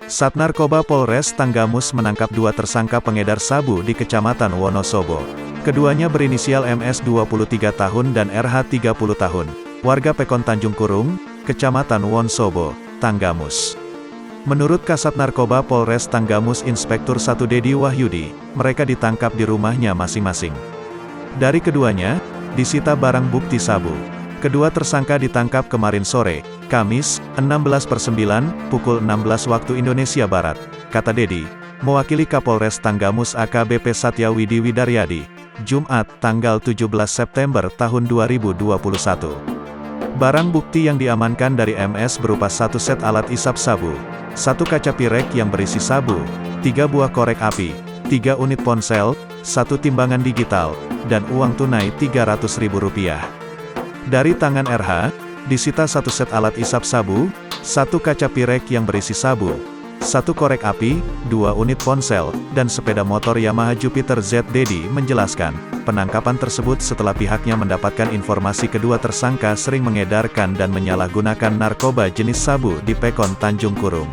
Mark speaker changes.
Speaker 1: Sat Narkoba Polres Tanggamus menangkap dua tersangka pengedar sabu di Kecamatan Wonosobo. Keduanya berinisial MS 23 tahun dan RH 30 tahun, warga Pekon Tanjung Kurung, Kecamatan Wonosobo, Tanggamus. Menurut Kasat Narkoba Polres Tanggamus Inspektur 1 Dedi Wahyudi, mereka ditangkap di rumahnya masing-masing. Dari keduanya, disita barang bukti sabu. Kedua tersangka ditangkap kemarin sore, Kamis, 16/9, pukul 16 waktu Indonesia Barat, kata Dedi, mewakili Kapolres Tanggamus AKBP Satya Widi Widaryadi, Jumat, tanggal 17 September tahun 2021. Barang bukti yang diamankan dari MS berupa satu set alat isap sabu, satu kaca pirek yang berisi sabu, 3 buah korek api, 3 unit ponsel, 1 timbangan digital, dan uang tunai Rp300.000. Dari tangan RH, disita satu set alat isap sabu, satu kaca pirek yang berisi sabu, satu korek api, 2 unit ponsel, dan sepeda motor Yamaha Jupiter Z. Dedi menjelaskan, penangkapan tersebut setelah pihaknya mendapatkan informasi kedua tersangka sering mengedarkan dan menyalahgunakan narkoba jenis sabu di Pekon Tanjung Kurung.